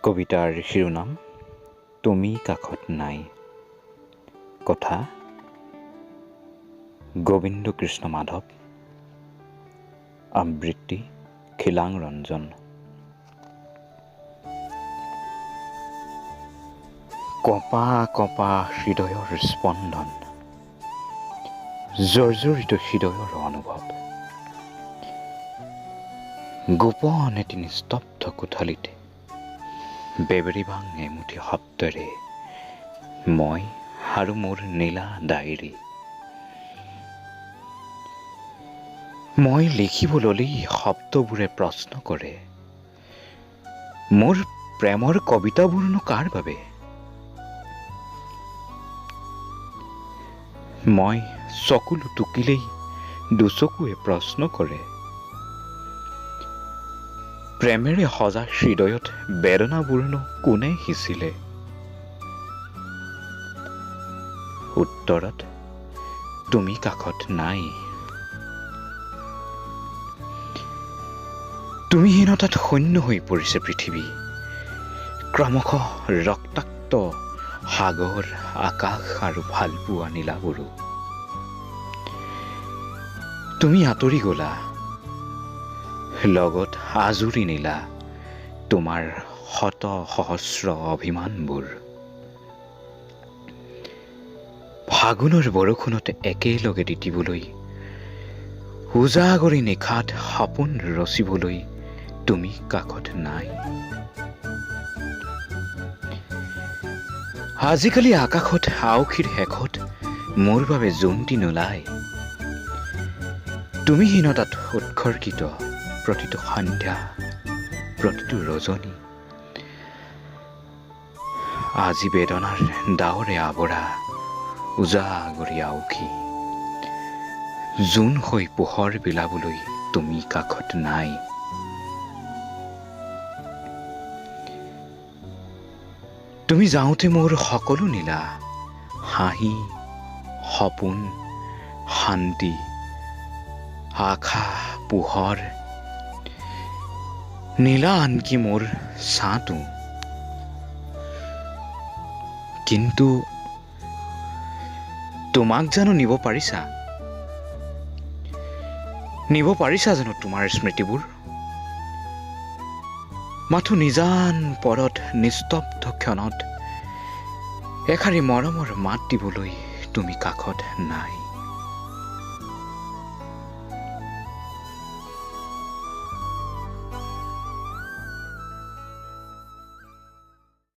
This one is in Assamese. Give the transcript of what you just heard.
কবিতাৰ শিৰোনাম তুমি কাষত নাই। কথা গোবিন্দ কৃষ্ণ মাধৱ। আবৃত্তি খিলাং ৰঞ্জন। কঁপা কঁপা হৃদয়ৰ স্পন্দন, জৰ্জৰিত হৃদয়ৰ অনুভৱ। গোপন এটি নিস্তব্ধ কোঠালিতে বেবেৰি বাং এমুঠি শব্দৰে মই আৰু মোৰ নীলা ডায়েৰী। মই লিখিব ল'লেই শব্দবোৰে প্ৰশ্ন কৰে, মোৰ প্ৰেমৰ কবিতাবোৰনো কাৰ বাবে? মই চকুলো টুকিলেই দুচকুৱে প্ৰশ্ন কৰে, প্ৰেমেৰে সজা হৃদয়ত বেদনাবোৰনো কোনে সিঁচিলে? উত্তৰত তুমি কাষত নাই। তুমিহীনতাত শূন্য হৈ পৰিছে পৃথিৱী, ক্ৰমশঃ ৰক্তাক্ত সাগৰ, আকাশ আৰু ভালপোৱা নীলাবোৰো। তুমি আঁতৰি গলা, লগত আজুৰি নিলা তোমাৰ শত সহস্ৰ অভিমানবোৰ। ফাগুনৰ বৰষুণত একেলগে তিতিবলৈ, উজাগৰি নিশাত সপোন ৰচিবলৈ তুমি কাষত নাই। আজিকালি আকাশত আঁউসীৰ শেষত মোৰ বাবে জোনটি নোলায়। তুমিহীনতাত উৎসৰ্গিত প্ৰতিটো সন্ধ্যা, প্ৰতিটো ৰজনী আজি বেদনাৰ ডাৱৰে আৱৰা উজাগৰি আঁউসী। জোন হৈ পোহৰ বিলাবলৈ তুমি কাষত নাই। তুমি যাওঁতে মোৰ সকলো নীলা, হাঁহি, সপোন, শান্তি, আশা, পোহৰ নীলা, আনকি মোৰ ছাঁটো। কিন্তু তোমাক জানো নিব পাৰিছা? নিব পাৰিছা জানো তোমাৰ স্মৃতিবোৰ? মাথো নিজান পৰত নিস্তব্ধ ক্ষণত এষাৰি মৰমৰ মাত দিবলৈ তুমি কাষত নাই।